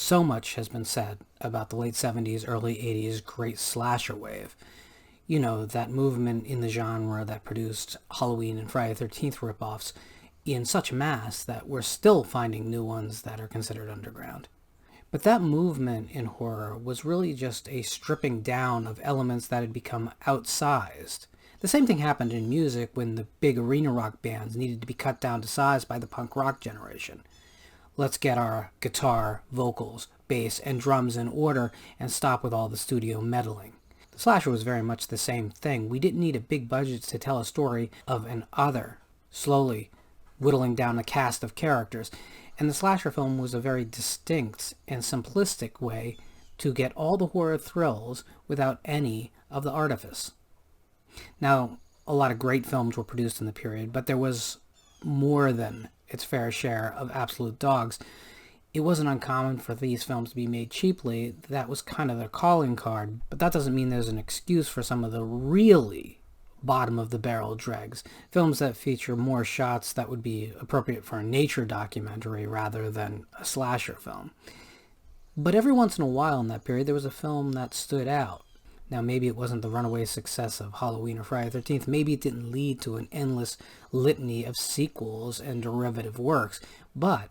So much has been said about the late 70s, early 80s great slasher wave. You know, that movement in the genre that produced Halloween and Friday the 13th ripoffs in such mass that we're still finding new ones that are considered underground. But that movement in horror was really just a stripping down of elements that had become outsized. The same thing happened in music when the big arena rock bands needed to be cut down to size by the punk rock generation. Let's get our guitar, vocals, bass, and drums in order and stop with all the studio meddling. The slasher was very much the same thing. We didn't need a big budget to tell a story of an other, slowly whittling down a cast of characters. And the slasher film was a very distinct and simplistic way to get all the horror thrills without any of the artifice. Now, a lot of great films were produced in the period, but there was more than its fair share of absolute dogs. It wasn't uncommon for these films to be made cheaply. That was kind of their calling card, but that doesn't mean there's an excuse for some of the really bottom-of-the-barrel dregs, films that feature more shots that would be appropriate for a nature documentary rather than a slasher film. But every once in a while in that period, there was a film that stood out. Now, maybe it wasn't the runaway success of Halloween or Friday the 13th. Maybe it didn't lead to an endless litany of sequels and derivative works, but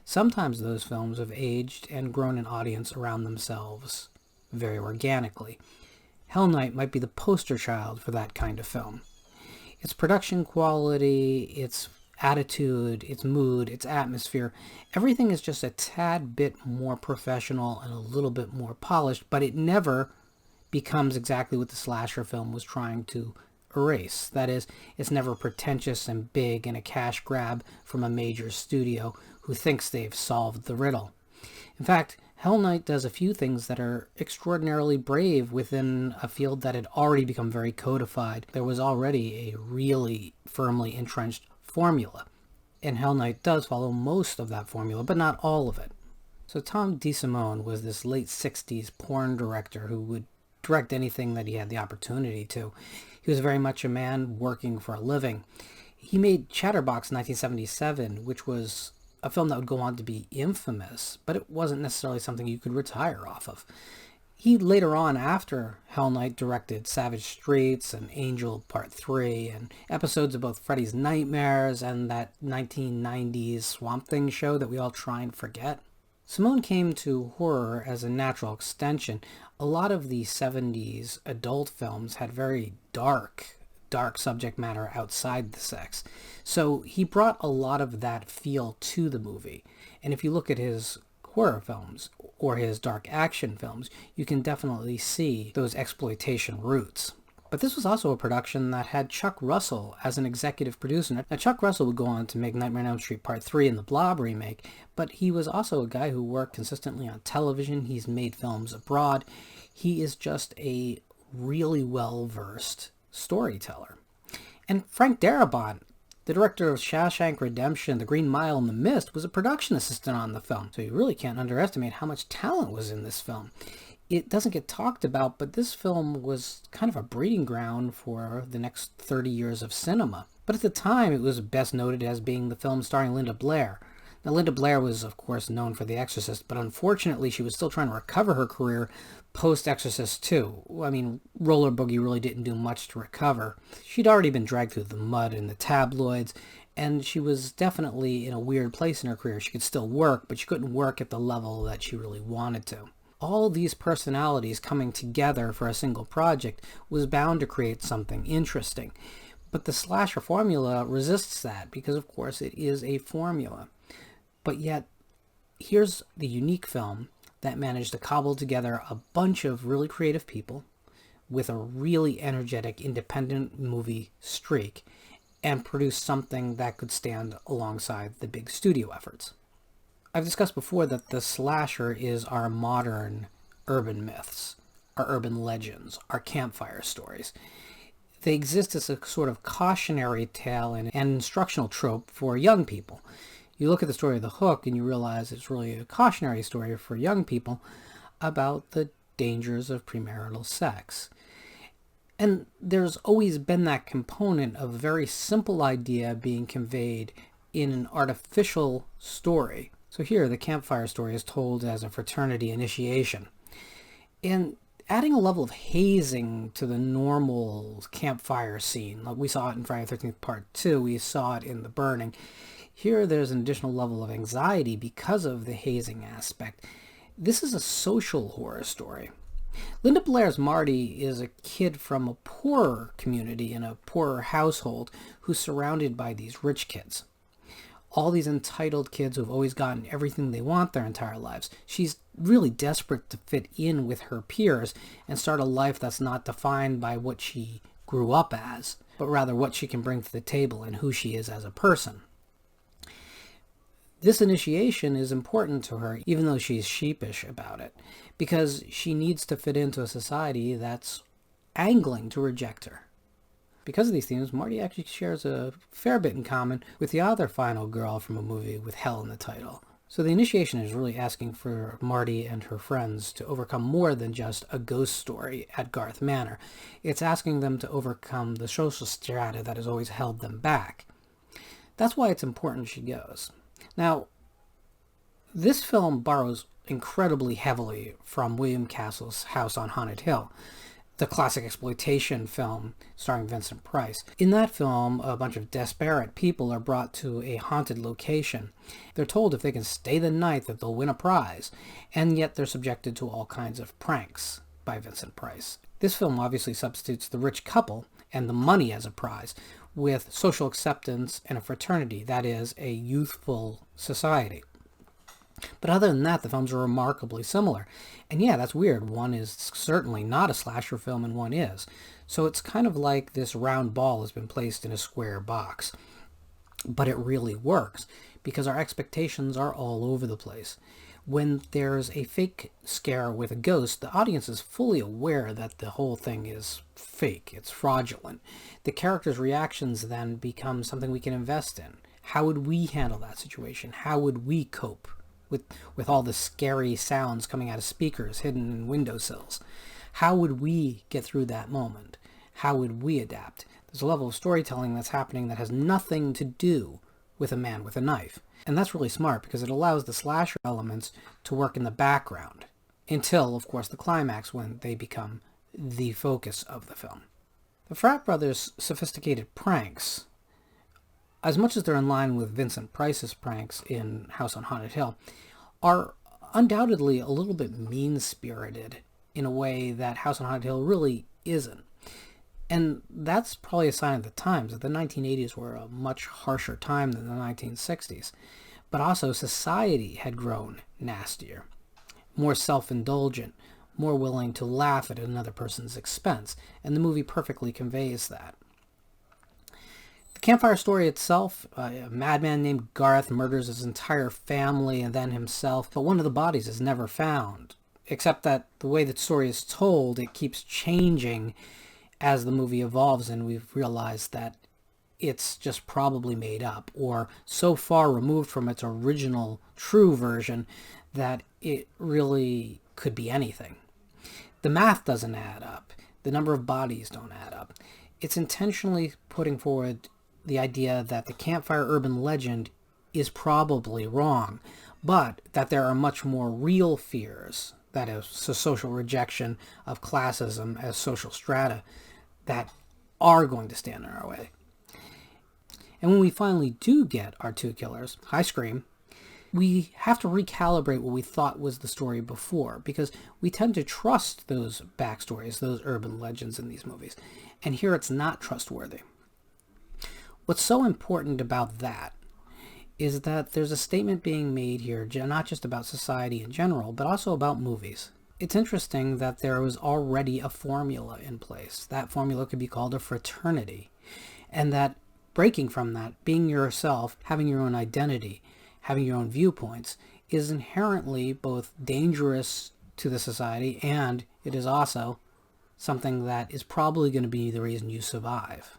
sometimes those films have aged and grown an audience around themselves very organically. Hell Night might be the poster child for that kind of film. Its production quality, its attitude, its mood, its atmosphere, everything is just a tad bit more professional and a little bit more polished, but it never becomes exactly what the slasher film was trying to erase. That is, it's never pretentious and big and a cash grab from a major studio who thinks they've solved the riddle. In fact, Hell Night does a few things that are extraordinarily brave within a field that had already become very codified. There was already a really firmly entrenched formula, and Hell Night does follow most of that formula, but not all of it. So Tom DeSimone was this late 60s porn director who would direct anything that he had the opportunity to. He was very much a man working for a living. He made Chatterbox in 1977, which was a film that would go on to be infamous, but it wasn't necessarily something you could retire off of. He later on, after Hell Night, directed Savage Streets and Angel Part 3 and episodes of both Freddy's Nightmares and that 1990s Swamp Thing show that we all try and forget. Simone came to horror as a natural extension. A lot of the 70s adult films had very dark subject matter outside the sex. So he brought a lot of that feel to the movie. And if you look at his horror films or his dark action films, you can definitely see those exploitation roots. But this was also a production that had Chuck Russell as an executive producer. Now, Chuck Russell would go on to make Nightmare on Elm Street Part 3 and the Blob remake, but he was also a guy who worked consistently on television. He's made films abroad. He is just a really well-versed storyteller. And Frank Darabont, the director of Shawshank Redemption, The Green Mile, and The Mist, was a production assistant on the film. So you really can't underestimate how much talent was in this film. It doesn't get talked about, but this film was kind of a breeding ground for the next 30 years of cinema. But at the time, it was best noted as being the film starring Linda Blair. Now, Linda Blair was, of course, known for The Exorcist, but unfortunately, she was still trying to recover her career post-Exorcist 2. I mean, Roller Boogie really didn't do much to recover. She'd already been dragged through the mud in the tabloids, and she was definitely in a weird place in her career. She could still work, but she couldn't work at the level that she really wanted to. All these personalities coming together for a single project was bound to create something interesting. But the slasher formula resists that because, of course, it is a formula. But yet, here's the unique film that managed to cobble together a bunch of really creative people with a really energetic independent movie streak and produce something that could stand alongside the big studio efforts. I've discussed before that the slasher is our modern urban myths, our urban legends, our campfire stories. They exist as a sort of cautionary tale and an instructional trope for young people. You look at the story of The Hook and you realize it's really a cautionary story for young people about the dangers of premarital sex. And there's always been that component of a very simple idea being conveyed in an artificial story So here, the campfire story is told as a fraternity initiation. And adding a level of hazing to the normal campfire scene, like we saw it in Friday the 13th Part 2, we saw it in The Burning. Here, there's an additional level of anxiety because of the hazing aspect. This is a social horror story. Linda Blair's Marty is a kid from a poorer community in a poorer household who's surrounded by these rich kids. All these entitled kids who've always gotten everything they want their entire lives. She's really desperate to fit in with her peers and start a life that's not defined by what she grew up as, but rather what she can bring to the table and who she is as a person. This initiation is important to her, even though she's sheepish about it, because she needs to fit into a society that's angling to reject her. Because of these themes, Marty actually shares a fair bit in common with the other final girl from a movie with hell in the title. So the initiation is really asking for Marty and her friends to overcome more than just a ghost story at Garth Manor. It's asking them to overcome the social strata that has always held them back. That's why it's important she goes. Now, this film borrows incredibly heavily from William Castle's House on Haunted Hill, the classic exploitation film starring Vincent Price. In that film, a bunch of desperate people are brought to a haunted location. They're told if they can stay the night that they'll win a prize, and yet they're subjected to all kinds of pranks by Vincent Price. This film obviously substitutes the rich couple and the money as a prize with social acceptance and a fraternity, that is, a youthful society. But other than that, the films are remarkably similar. And yeah, that's weird. One is certainly not a slasher film and one is. So it's kind of like this round ball has been placed in a square box. But it really works because our expectations are all over the place. When there's a fake scare with a ghost, the audience is fully aware that the whole thing is fake. It's fraudulent. The characters' reactions then become something we can invest in. How would we handle that situation? How would we cope with all the scary sounds coming out of speakers hidden in windowsills? How would we get through that moment? How would we adapt? There's a level of storytelling that's happening that has nothing to do with a man with a knife. And that's really smart because it allows the slasher elements to work in the background until, of course, the climax when they become the focus of the film. The Frat Brothers' sophisticated pranks, as much as they're in line with Vincent Price's pranks in House on Haunted Hill, are undoubtedly a little bit mean-spirited in a way that House on Haunted Hill really isn't. And that's probably a sign of the times, that the 1980s were a much harsher time than the 1960s. But also society had grown nastier, more self-indulgent, more willing to laugh at another person's expense, and the movie perfectly conveys that. The campfire story itself, a madman named Garth murders his entire family and then himself, but one of the bodies is never found, except that the way the story is told, it keeps changing as the movie evolves, and we've realized that it's just probably made up, or so far removed from its original true version that it really could be anything. The math doesn't add up. The number of bodies don't add up. It's intentionally putting forward the idea that the campfire urban legend is probably wrong, but that there are much more real fears, that is, social rejection of classism as social strata, that are going to stand in our way. And when we finally do get our two killers, I scream, we have to recalibrate what we thought was the story before, because we tend to trust those backstories, those urban legends in these movies. And here it's not trustworthy. What's so important about that is that there's a statement being made here, not just about society in general, but also about movies. It's interesting that there was already a formula in place. That formula could be called a fraternity. And that breaking from that, being yourself, having your own identity, having your own viewpoints, is inherently both dangerous to the society, and it is also something that is probably going to be the reason you survive.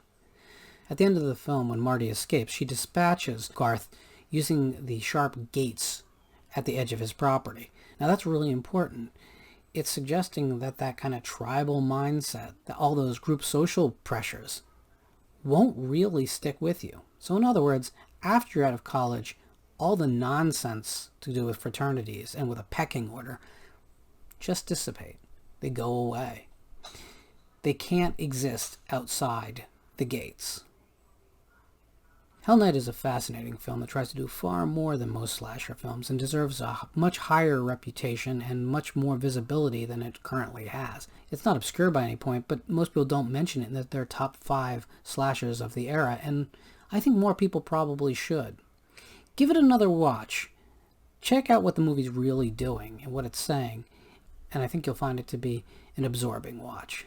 At the end of the film, when Marty escapes, she dispatches Garth using the sharp gates at the edge of his property. Now that's really important. It's suggesting that that kind of tribal mindset, that all those group social pressures, won't really stick with you. So in other words, after you're out of college, all the nonsense to do with fraternities and with a pecking order just dissipate. They go away. They can't exist outside the gates. Hell Night is a fascinating film that tries to do far more than most slasher films and deserves a much higher reputation and much more visibility than it currently has. It's not obscure by any point, but most people don't mention it in their top 5 slashers of the era, and I think more people probably should. Give it another watch. Check out what the movie's really doing and what it's saying, and I think you'll find it to be an absorbing watch.